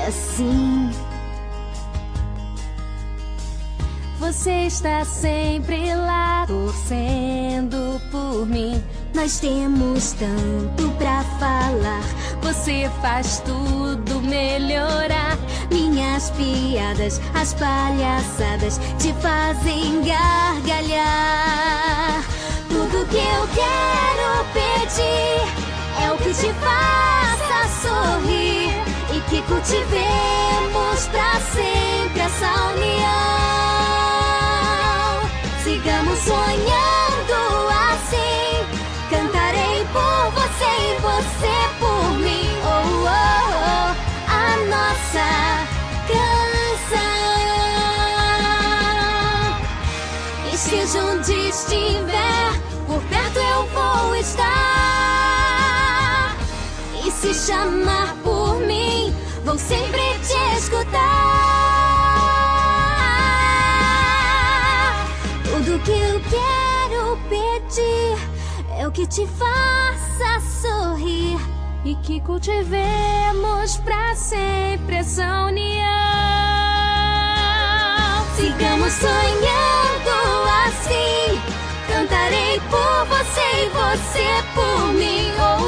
assim. Você está sempre lá, torcendo por mim. Nós temos tanto pra falar. Você faz tudo melhorar. Minhas piadas, as palhaçadas te fazem gargalhar. Tudo que eu quero pedir é o que te faça sorrir e que cultivemos pra sempre essa união. Sigamos sonhando assim. Cantarei por você e você por mim. Oh, oh, oh, a nossa canção. Esteja onde estiver, por perto eu vou estar. E se chamar por mim, vou sempre te escutar. Tudo que eu quero pedir é o que te faça sorrir e que cultivemos pra sempre essa união. Sigamos sonhando assim. Cantarei por você e você por mim. Oh,